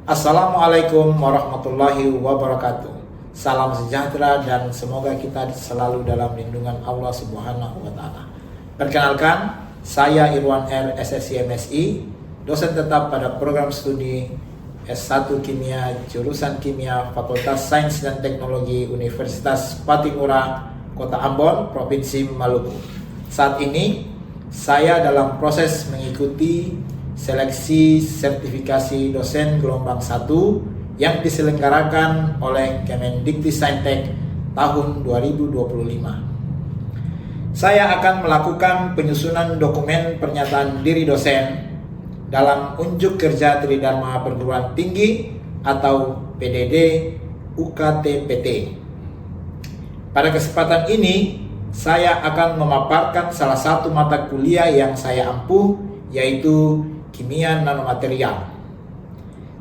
Assalamualaikum warahmatullahi wabarakatuh. Salam sejahtera dan semoga kita selalu dalam lindungan Allah Subhanahu wa taala. Perkenalkan, saya Irwan R. SSC MSI, dosen tetap pada program studi S1 Kimia jurusan Kimia Fakultas Sains dan Teknologi Universitas Patimura, Kota Ambon, Provinsi Maluku. Saat ini saya dalam proses mengikuti seleksi sertifikasi dosen gelombang 1 yang diselenggarakan oleh Kemendikbudristek tahun 2025. Saya akan melakukan penyusunan dokumen pernyataan diri dosen dalam unjuk kerja Tridharma Perguruan Tinggi atau PDD UKT-PT. Pada kesempatan ini, saya akan memaparkan salah satu mata kuliah yang saya ampuh, yaitu Kimia Nanomaterial.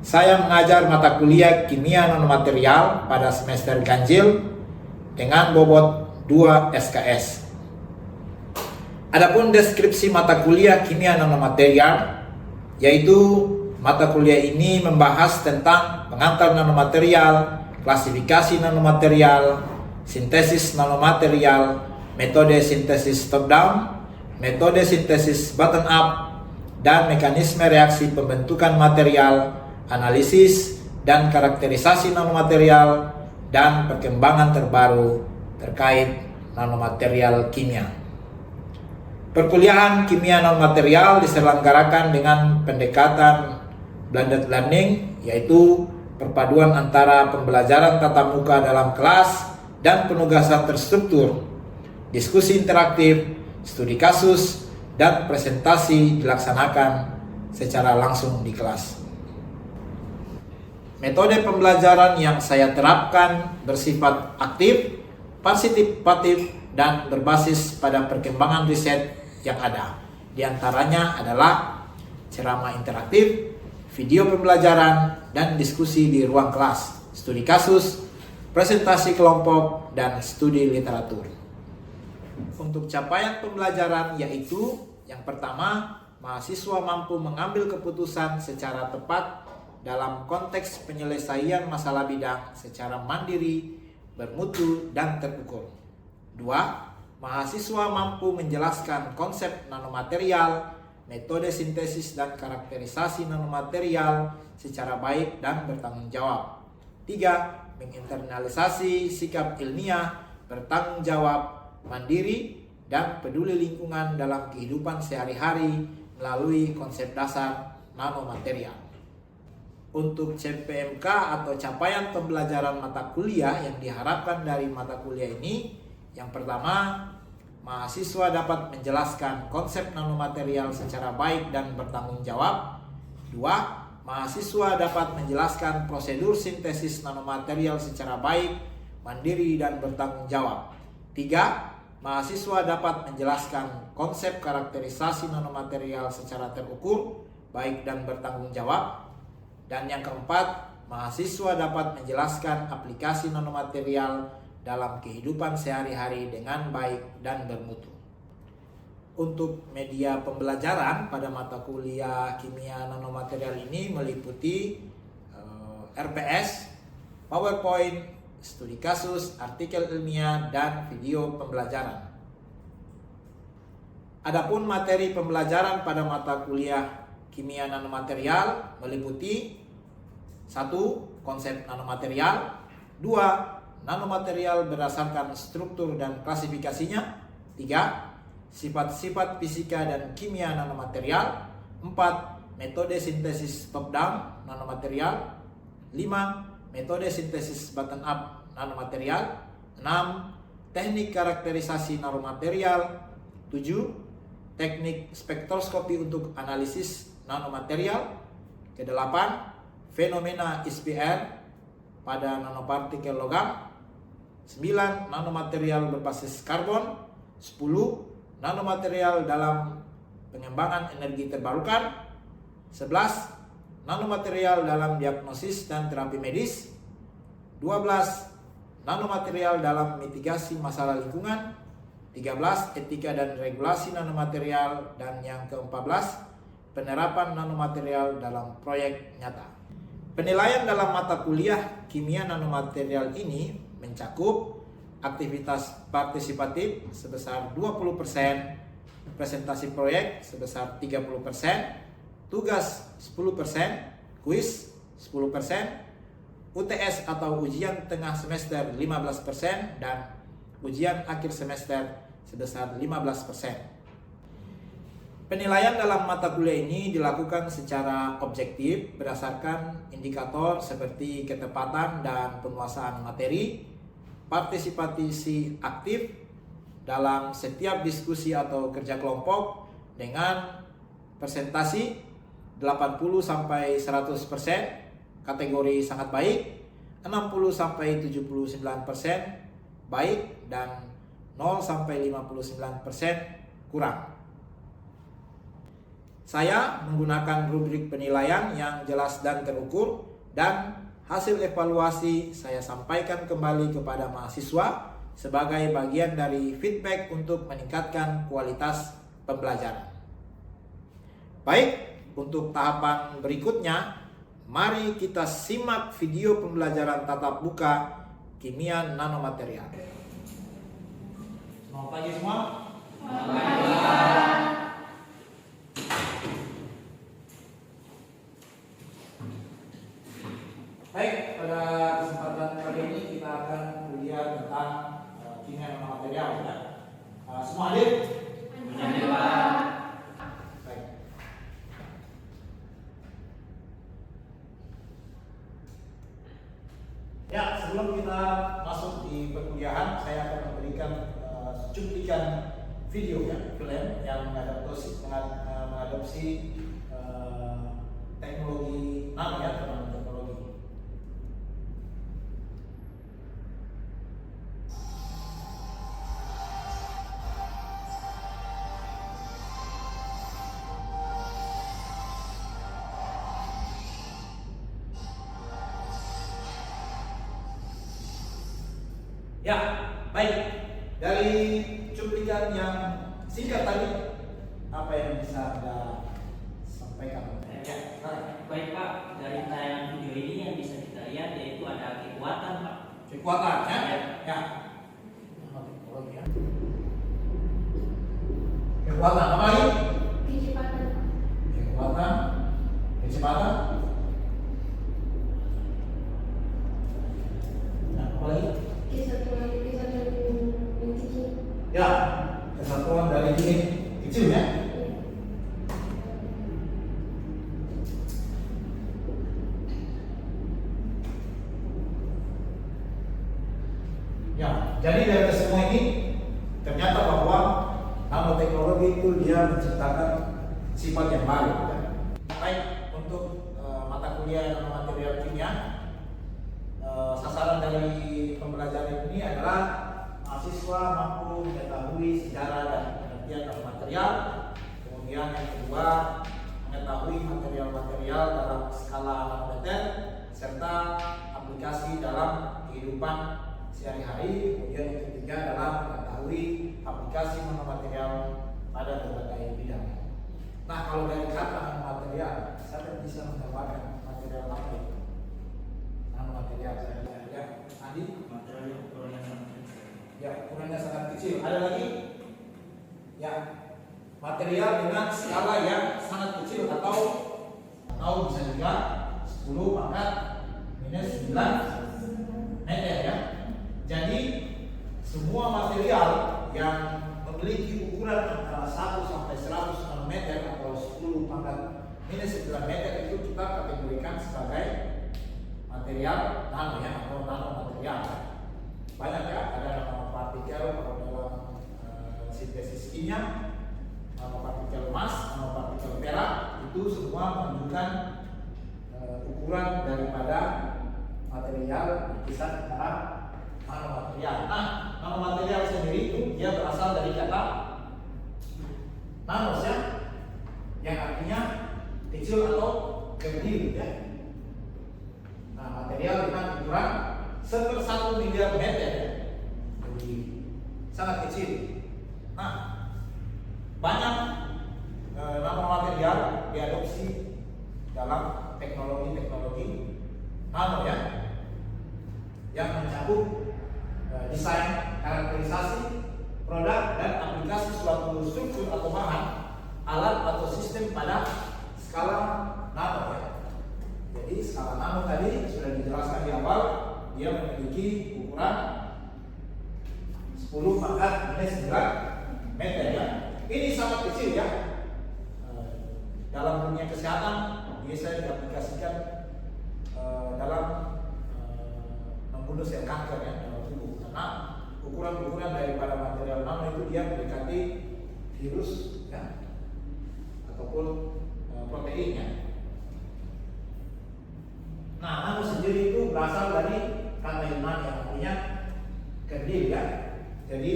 Saya mengajar mata kuliah Kimia Nanomaterial pada semester ganjil dengan bobot 2 SKS. Adapun deskripsi mata kuliah Kimia Nanomaterial, yaitu mata kuliah ini membahas tentang pengantar nanomaterial, klasifikasi nanomaterial, sintesis nanomaterial, metode sintesis top down, metode sintesis bottom up, dan mekanisme reaksi pembentukan material, analisis dan karakterisasi nanomaterial, dan perkembangan terbaru terkait nanomaterial kimia. Perkuliahan Kimia Nanomaterial diselenggarakan dengan pendekatan blended learning, yaitu perpaduan antara pembelajaran tatap muka dalam kelas dan penugasan terstruktur, diskusi interaktif, studi kasus, dan presentasi dilaksanakan secara langsung di kelas. Metode pembelajaran yang saya terapkan bersifat aktif, partisipatif, dan berbasis pada perkembangan riset yang ada. Di antaranya adalah ceramah interaktif, video pembelajaran, dan diskusi di ruang kelas, studi kasus, presentasi kelompok, dan studi literatur. Untuk capaian pembelajaran yaitu yang pertama, mahasiswa mampu mengambil keputusan secara tepat dalam konteks penyelesaian masalah bidang secara mandiri, bermutu, dan terukur. 2. Mahasiswa mampu menjelaskan konsep nanomaterial, metode sintesis dan karakterisasi nanomaterial secara baik dan bertanggung jawab. 3. Menginternalisasi sikap ilmiah, bertanggung jawab, mandiri, dan peduli lingkungan dalam kehidupan sehari-hari melalui konsep dasar nanomaterial. Untuk CPMK atau capaian pembelajaran mata kuliah yang diharapkan dari mata kuliah ini, yang pertama, mahasiswa dapat menjelaskan konsep nanomaterial secara baik dan bertanggung jawab. 2. Mahasiswa dapat menjelaskan prosedur sintesis nanomaterial secara baik, mandiri, dan bertanggung jawab. 3. Mahasiswa dapat menjelaskan konsep karakterisasi nanomaterial secara terukur, baik dan bertanggung jawab. Dan yang keempat, mahasiswa dapat menjelaskan aplikasi nanomaterial dalam kehidupan sehari-hari dengan baik dan bermutu. Untuk media pembelajaran pada mata kuliah Kimia Nanomaterial ini meliputi RPS, PowerPoint, studi kasus, artikel ilmiah, dan video pembelajaran. Adapun materi pembelajaran pada mata kuliah Kimia Nanomaterial meliputi 1. Konsep nanomaterial. 2. Nanomaterial berdasarkan struktur dan klasifikasinya. 3. Sifat-sifat fisika dan kimia nanomaterial. 4. Metode sintesis top-down nanomaterial. 5. Metode sintesis bottom-up nanomaterial. 6. Teknik karakterisasi nanomaterial. 7. Teknik spektroskopi untuk analisis nanomaterial. Ke-8. Fenomena ISBR pada nanopartikel logam. 9. Nanomaterial berbasis karbon. 10. Nanomaterial dalam pengembangan energi terbarukan. 11. Nanomaterial dalam diagnosis dan terapi medis. 12. Nanomaterial dalam mitigasi masalah lingkungan. 13. Etika dan regulasi nanomaterial. Dan yang ke-14, penerapan nanomaterial dalam proyek nyata. Penilaian dalam mata kuliah kimia nanomaterial ini mencakup aktivitas partisipatif sebesar 20%, presentasi proyek sebesar 30%, tugas 10%, kuis 10%, UTS atau ujian tengah semester 15%, dan ujian akhir semester sebesar 15%. Penilaian dalam mata kuliah ini dilakukan secara objektif berdasarkan indikator seperti ketepatan dan penguasaan materi, partisipasi aktif dalam setiap diskusi atau kerja kelompok dengan presentasi 80-100%, kategori sangat baik, 60-79% baik, dan 0-59% kurang. Saya menggunakan rubrik penilaian yang jelas dan terukur, dan hasil evaluasi saya sampaikan kembali kepada mahasiswa sebagai bagian dari feedback untuk meningkatkan kualitas pembelajaran. Baik, untuk tahapan berikutnya, mari kita simak video pembelajaran tatap muka kimia nanomaterial. Selamat pagi semua. Selamat pagi. Baik, pada kesempatan kali ini kita akan kuliah tentang kimia nanomaterial, ya. Semua hadir? Hadir, Pak. Baik. Ya, sebelum kita masuk di perkuliahan, saya akan memberikan cuplikan video, ya, film yang mengadopsi teknologi nano, ya, teknologi. Ya, baik. Dari cuplikan yang singkat tadi, apa yang bisa Anda sampaikan? Ya, Baik Pak, dari tayangan video ini yang bisa kita lihat yaitu ada kekuatan Pak. Kekuatan, ya? Ya. Kekuatan apa lagi? Kecepatan. Kekuatan, kecepatan. Nah, apa lagi? Kesatuan yang kecil. Ya, kesatuan dari unit kecil, ya. Ya, jadi dari semua ini ternyata bahwa nanoteknologi itu dia menciptakan sifat yang baru, ya. Baik, untuk mata kuliah nanomaterial kimia, sasaran dari pembelajaran ini adalah mahasiswa mampu mengetahui sejarah dan pengertian nanomaterial. Kemudian yang kedua, mengetahui material-material dalam skala nanometer serta aplikasi dalam kehidupan sehari-hari. Kemudian yang ketiga adalah mengetahui aplikasi nanomaterial pada berbagai bidang. Nah, kalau dari kata nanomaterial, saya bisa menggambarkan material apa itu? Nanomaterial saya lihat. Andi, Material yang ukurannya sangat kecil. ya, ukurannya sangat kecil. Ada lagi? Ya, material dengan skala yang sangat kecil atau bisa juga 10 pangkat minus 9 meter, ya. Jadi semua material yang memiliki ukuran antara 1 sampai 100 nanometer atau 10 pangkat minus 9 meter itu kita kategorikan sebagai material nano, ya, atau nanomaterial. Banyak, ya, ada nanopartikel kalau dalam sintesis kimia, nanopartikel emas, nanopartikel perak, itu semua menunjukkan ukuran daripada material lukisan antara nanomaterial. Nah, nanomaterial sendiri itu dia berasal dari kata nanos, ya, yang artinya kecil atau kecil, ya. Nah, material dengan ukuran 1/1 miliar meter, ya. Jadi sangat kecil. Nah, banyak nanomaterial diadopsi dalam teknologi-teknologi konsisten pada skala nano ya. Jadi skala nano tadi sudah dijelaskan di awal, dia memiliki ukuran 10 pangkat minus 9 meter ya. Ini sangat kecil ya. Dalam dunia kesehatan biasa diaplikasikan dalam membunuh sel kanker ya dalam tubuh, karena ukuran-ukuran daripada material nano itu dia mendekati virus ya ataupun protein ya. Nah, nano sendiri itu berasal dari kata Yunani yang artinya kerdil ya. Jadi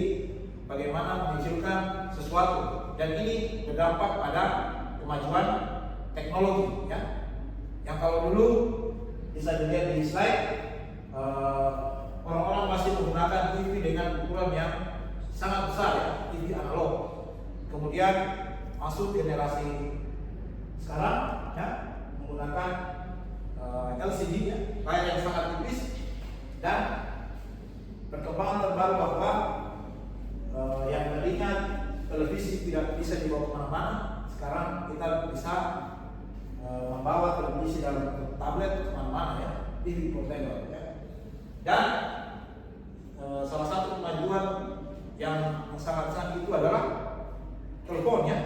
bagaimana memunculkan sesuatu, dan ini berdampak pada kemajuan teknologi ya. Yang kalau dulu bisa dilihat di slide, orang-orang masih menggunakan TV dengan ukuran yang sangat besar ya, TV analog. Kemudian masuk generasi sekarang ya, menggunakan LCD ya, layar yang sangat tipis, dan perkembangan terbaru bahwa yang tadinya televisi tidak bisa dibawa kemana-mana, sekarang kita bisa membawa televisi dalam bentuk tablet kemana-mana ya, TV portable ya. Dan salah satu kemajuan yang sangat canggih itu adalah telepon ya.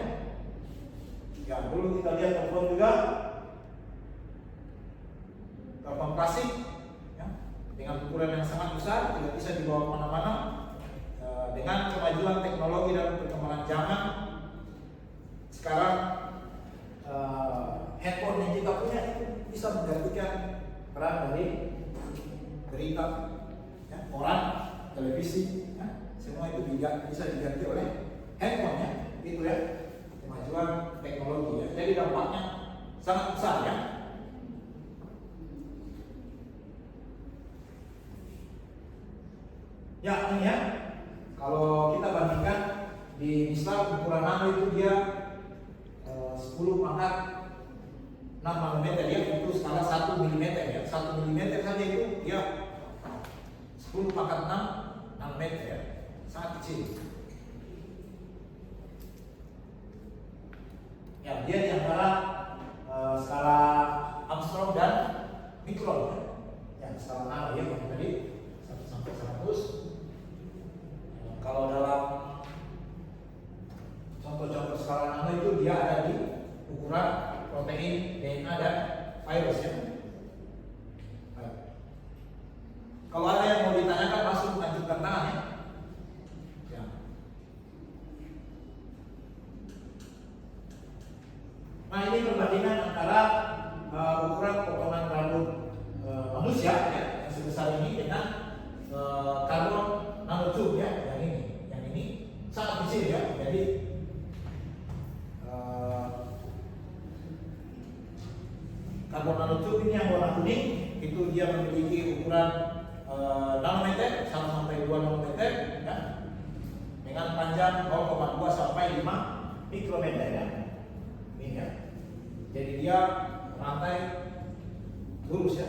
Ya, dulu kita lihat telepon juga, telepon klasik ya, dengan ukuran yang sangat besar, tidak bisa dibawa kemana-mana. Dengan kemajuan teknologi dan perkembangan zaman, sekarang handphone yang kita punya itu bisa menggantikan peran dari berita, ya, koran, televisi, ya, semua itu bisa diganti oleh handphone ya, itu ya, kemajuan teknologi ya. Jadi dampaknya sangat besar ya. Ya ini ya, kalau kita bandingkan di misal ukuran nano itu dia 10 pangkat 6 nanometer ya, itu skala 1 mm ya. 1 mm saja itu dia 10 pangkat 6 nanometer ya, sangat kecil. Ya, dia di antara skala Armstrong dan mikron ya. Yang skala nano ya, tadi 1 sampai 100. Kalau dalam contoh-contoh skala nano itu dia ada di ukuran protein, DNA dan virus ya. Baik. Kalau ada yang mau ditanyakan langsung lanjutkan tangan ya. Ya. Nah, ini perbandingan antara ukuran potongan rambut manusia ya, yang sebesar ini dengan karbon nanotube ya, yang ini sangat kecil ya. Jadi karbon nanotube ini yang warna kuning itu dia memiliki ukuran nanometer 1 sampai 2 nanometer ya, dengan panjang 0,2 sampai 5 mikrometer ya. Ini ya. Jadi dia rantai lurus ya.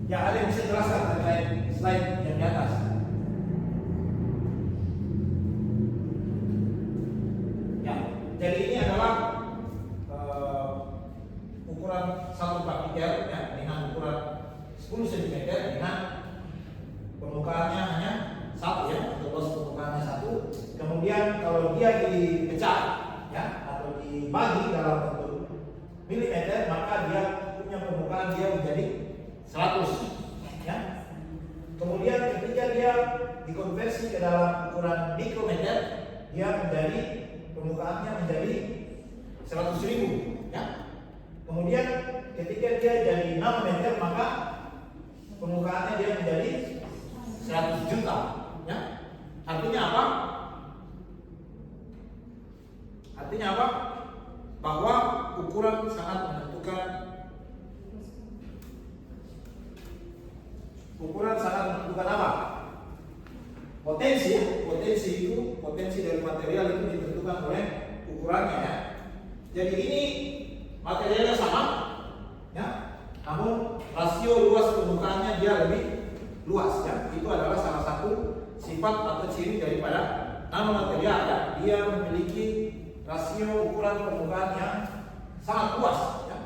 Ya, ada yang bisa jelaskan terkait slide yang di atas? Ya, jadi ini adalah ukuran 1 partikel ya, dengan ukuran 10 cm dengan permukaannya hanya 1 ya, untuk luas permukaannya 1. Kemudian kalau dia dipecah ya atau dibagi dalam bentuk milimeter, maka dia punya permukaan dia menjadi 100 ya. Kemudian ketika dia dikonversi ke dalam ukuran mikrometer, dia menjadi permukaannya menjadi 100.000 ya. Kemudian ketika dia jadi nanometer, maka permukaannya dia menjadi 100 juta ya. Artinya apa? Artinya apa? Bahwa ukuran sangat menentukan. Ukuran sangat menentukan apa? Potensi. Potensi itu, potensi dari material itu ditentukan oleh ukurannya ya. Jadi ini materialnya sama ya, namun rasio luas permukaannya dia lebih luas ya. Itu adalah salah satu sifat atau ciri daripada nanomaterial ya, dia memiliki rasio ukuran permukaan yang sangat luas ya,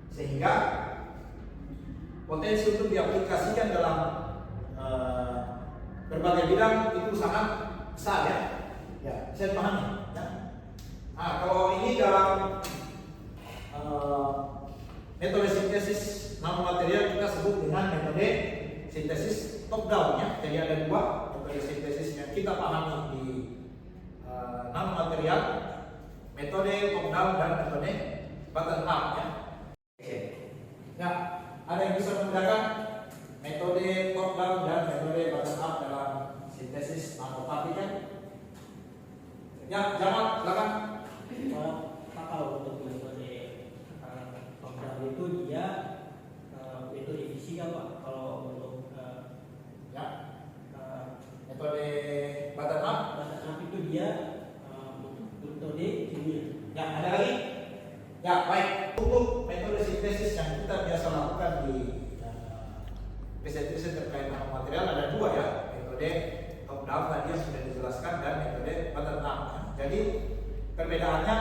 sehingga potensi untuk diaplikasikan dalam berbagai bidang itu sangat besar ya. Ya, saya pahami ya. Nah, kalau ini dalam metode sintesis nanomaterial kita sebut dengan metode sintesis top down ya. Jadi ada dua metode sintesis yang kita pahami di nanomaterial, metode top down dan metode bottom up ya. Oke. Ya, ada yang bisa membedakan metode top down dan metode bottom up dalam sintesis nanopartikel? Ya, Jamal, silakan. Kalau untuk metode top down itu dia metode fisika Pak. Kalau untuk Ya, metode bottom up. bottom up itu dia metode kimia. Ya, ada lagi? Ya, baik. Untuk metode sintesis yang kita biasa lakukan di riset-riset terkait nanomaterial ada dua ya, metode top down tadi yang sudah dijelaskan dan metode bottom up. Jadi perbedaannya,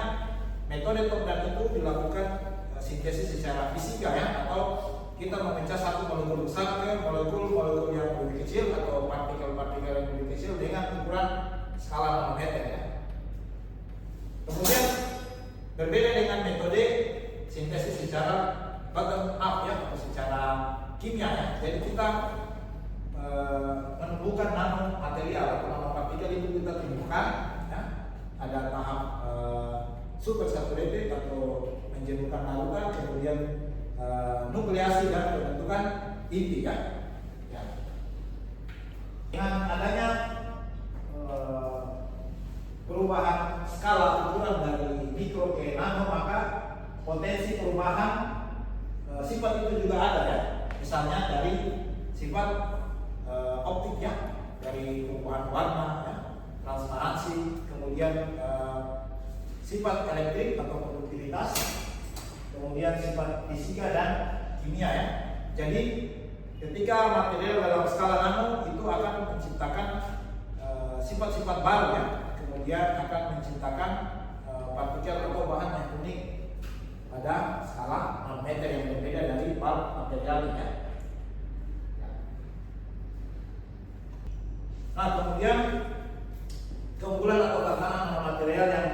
metode top down itu dilakukan sintesis secara fisika ya, atau kita memecah satu molekul besar ke molekul-molekul yang lebih kecil atau partikel-partikel yang lebih kecil dengan ukuran skala nanometer ya. Kemudian berbeda dengan metode sintesis secara bottom up ya, atau secara kimia ya. Jadi kita menemukan nanomaterial atau nanopartikel itu kita temukan ya. Ada tahap supersaturated atau menjenuhkan larutan, kemudian nukleasi dan pembentukan inti ya. Ya. Dengan adanya perubahan skala ukuran dari mikro ke nano, maka potensi perubahan sifat itu juga ada ya. Misalnya dari sifat optik ya, dari perubahan warna ya, transparansi, kemudian sifat elektrik atau konduktivitas, kemudian sifat fisika dan kimia ya. Jadi ketika material dalam skala nano itu akan menciptakan sifat-sifat baru ya, kemudian akan menciptakan partikel atau bahan yang unik pada skala nanometer yang berbeda dari bulk materialnya. Nah, kemudian keunggulan atau tantangan nanomaterial yang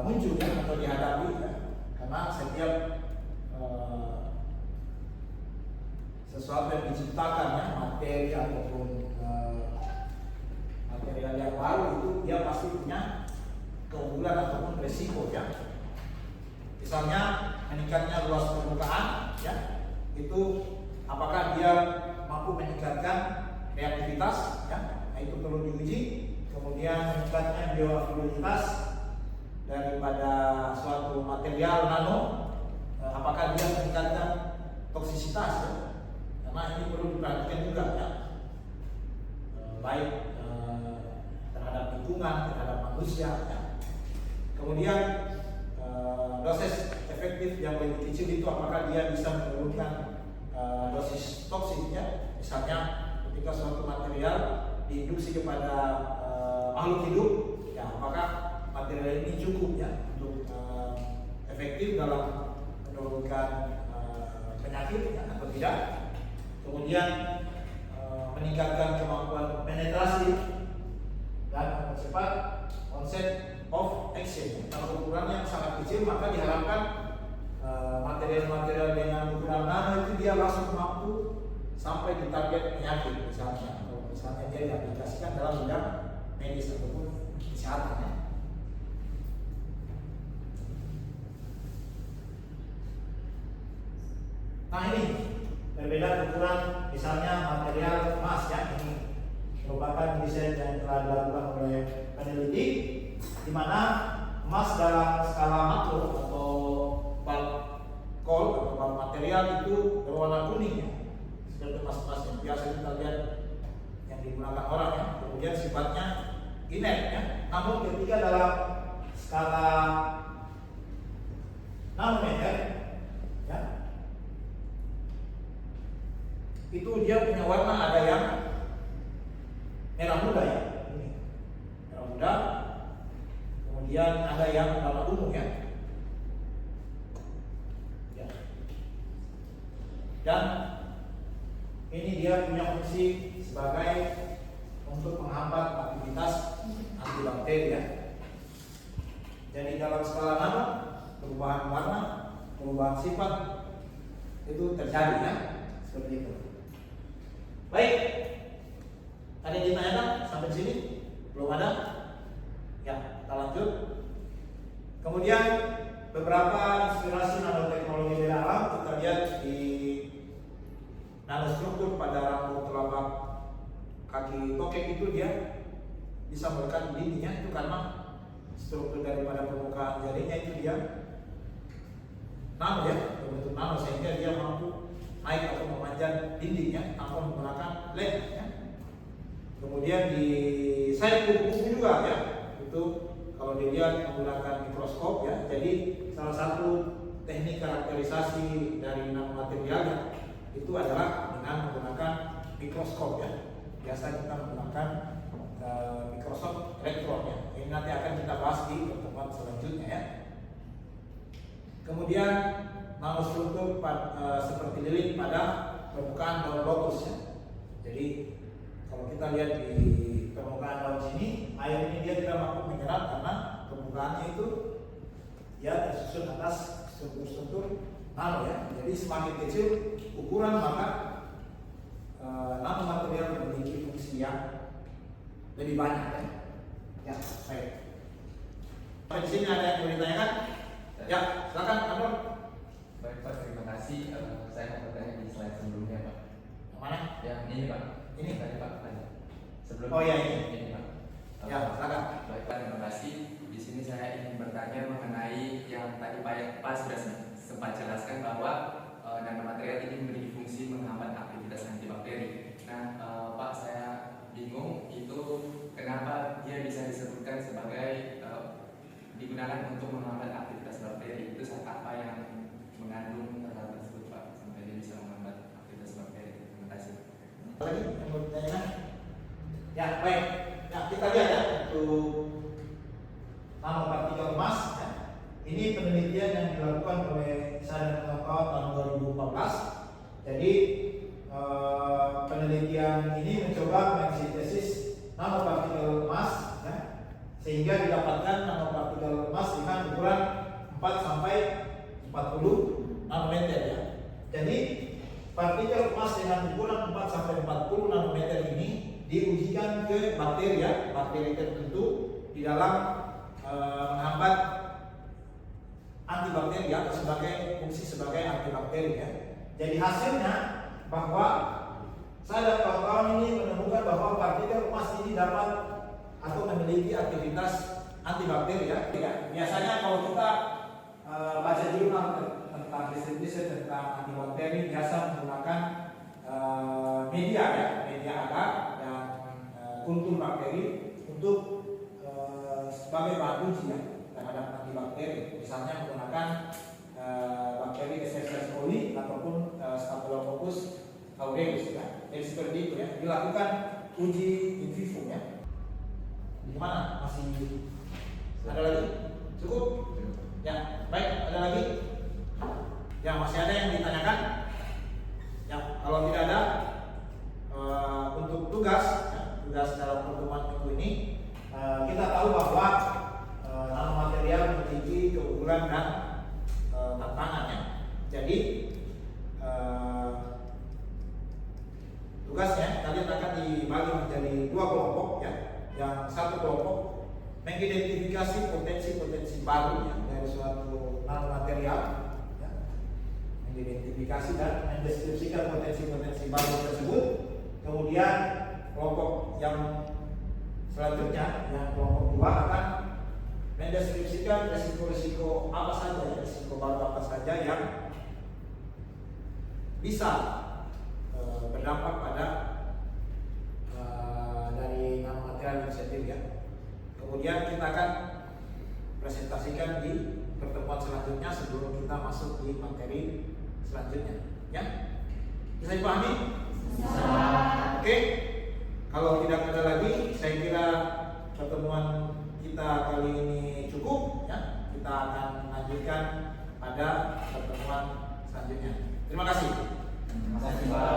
muncul ya, atau dihadapi ya, karena setiap sesuatu yang diciptakan ya, materi ataupun material yang baru itu dia pasti punya keunggulan ataupun resiko ya. Misalnya meningkatnya luas permukaan ya, itu apakah dia mampu meningkatkan reaktivitas ya, nah itu perlu diuji. Kemudian meningkatnya bioakuibilitas daripada suatu material nano, apakah dia meningkatkan toksisitas ya? Karena ini perlu diperhatikan juga ya, baik terhadap lingkungan, terhadap manusia ya. Kemudian dosis efektif yang lebih kecil itu apakah dia bisa menurunkan dosis toksiknya. Misalnya ketika suatu material diinduksi kepada makhluk hidup ya, apakah material ini cukup ya untuk efektif dalam menurunkan penyakit ya, atau tidak. Kemudian meningkatkan kemampuan penetrasi dan mempercepat onset of action. Kalau ukurannya sangat kecil, maka diharapkan material-material dengan ukuran nano itu dia langsung mampu sampai di target penyakit misalnya, atau misalnya dia diaplikasikan dalam bidang medis ataupun kesehatan ya. Nah, ini perbedaan ukuran, misalnya material emas ya, ini merupakan riset yang telah dilakukan oleh peneliti, di mana emas dalam skala makro atau bulk coal atau bulk material itu berwarna kuning ya, seperti emas-emas yang biasa kita lihat yang digunakan orang ya. Kemudian sifatnya inert ya, namun ketika dalam skala nanometer ya, itu dia punya warna, ada yang merah muda ya, ini muda. Kemudian ada yang nama umum ya. Ya. Dan ini dia punya fungsi sebagai untuk menghambat aktivitas antibakteri ya. Jadi dalam skala nano, perubahan warna, perubahan sifat itu terjadi ya, seperti itu. Baik, ada yang ditanyakan sampai sini? Belum ada? Ya, kita lanjut. Kemudian beberapa inspirasi nanoteknologi beda alam kita lihat di nanostruktur pada rambut telapak kaki tokek itu dia bisa melekat di dindingnya itu karena struktur daripada permukaan jarinya itu dia nano ya, berbentuk nano sehingga dia mampu naik atau memanjat dindingnya tanpa menggunakan lem ya. Kemudian di sayap kupu-kupu juga ya, itu kalau dilihat menggunakan mikroskop ya. Jadi salah satu teknik karakterisasi dari nanomaterialnya itu adalah dengan menggunakan mikroskop ya. Biasa kita menggunakan mikroskop elektron ya. Ini nanti akan kita bahas di pertemuan selanjutnya ya. Kemudian nanostruktur seperti lilin pada permukaan daun lotus ya. Jadi kalau kita lihat di permukaan daun sini, air ini dia tidak mampu menyerap karena permukaannya itu dia tersusun atas struktur-struktur nano ya. Jadi semakin kecil ukuran maka nanomaterial memiliki fungsi yang lebih banyak ya. Ya, baik. Di sini ada yang mau ditanyakan? Ya, silakan Anwar. Baik Pak, terima kasih. Saya mau bertanya di slide sebelumnya Pak. Yang mana? Yang ini Pak. Ini tadi Pak. Sebelum Oh iya ini. Ini Pak. Ya, silakan. Baik Pak, terima kasih. Di sini saya ingin bertanya mengenai yang tadi Pak sudah sempat jelaskan bahwa nanomaterial ini memiliki fungsi menghambat aktivitas antibakteri. Nah, Pak, saya bingung itu kenapa dia bisa disebutkan sebagai digunakan untuk menghambat aktivitas bakteri. Itu zat apa yang mengandung hal tersebut Pak sampai dia bisa menghambat aktivitas bakteri? Terima kasih. Lagi yang mau ditanyakan? Ya, baik. Ya, kita lihat ya untuk nanopartikel emas ya. Ini penelitian yang dilakukan oleh saya dan kawan-kawan tahun 2014. Jadi penelitian ini mencoba mensintesis nanopartikel emas ya, sehingga didapatkan nanopartikel emas dengan ukuran 4 sampai 40 nanometer ya. Jadi partikel emas dengan ukuran 4 sampai 40 nanometer ini diujikan ke bakteri ya, bakteri tertentu di dalam menghambat antibakteri atau sebagai fungsi sebagai antibakteri ya. Jadi hasilnya bahwa saya dan kawan-kawan ini menemukan bahwa partikel emas ini dapat atau memiliki aktivitas antibakteri ya. Biasanya kalau kita baca jurnal tentang riset tentang antibakteri biasa menggunakan media ya, media agar dan kultur bakteri untuk sebagai bahan uji ya terhadap antibakteri. Misalnya menggunakan bakteri Escherichia coli ataupun Staphylococcus aureus ya. Jadi seperti itu ya. Dilakukan uji in vivo ya. Gimana? Masih ada lagi? Cukup? Ya, baik. Ada lagi? Ya, masih ada yang ditanyakan? Ya, kalau tidak ada untuk tugas ya, tugas dalam pertemuan minggu ini kita tahu bahwa nanomaterial memiliki keunggulan dan tantangannya. Jadi tugasnya kalian akan dibagi menjadi 2 kelompok ya. Yang satu kelompok mengidentifikasi potensi-potensi baru ya, dari suatu nanomaterial ya. Mengidentifikasi dan mendeskripsikan potensi-potensi baru tersebut. Kemudian kelompok yang selanjutnya, yang kelompok 2 akan mendeskripsikan resiko-resiko apa saja, resiko baru apa saja yang bisa berdampak pada dari nanomaterial itu sendiri ya. Kemudian kita akan presentasikan di pertemuan selanjutnya sebelum kita masuk di materi selanjutnya ya. Bisa dipahami? Oke. Kalau tidak ada lagi, saya kira pertemuan kita kali ini cukup ya. Kita akan lanjutkan pada pertemuan selanjutnya. Terima kasih. Terima kasih Pak.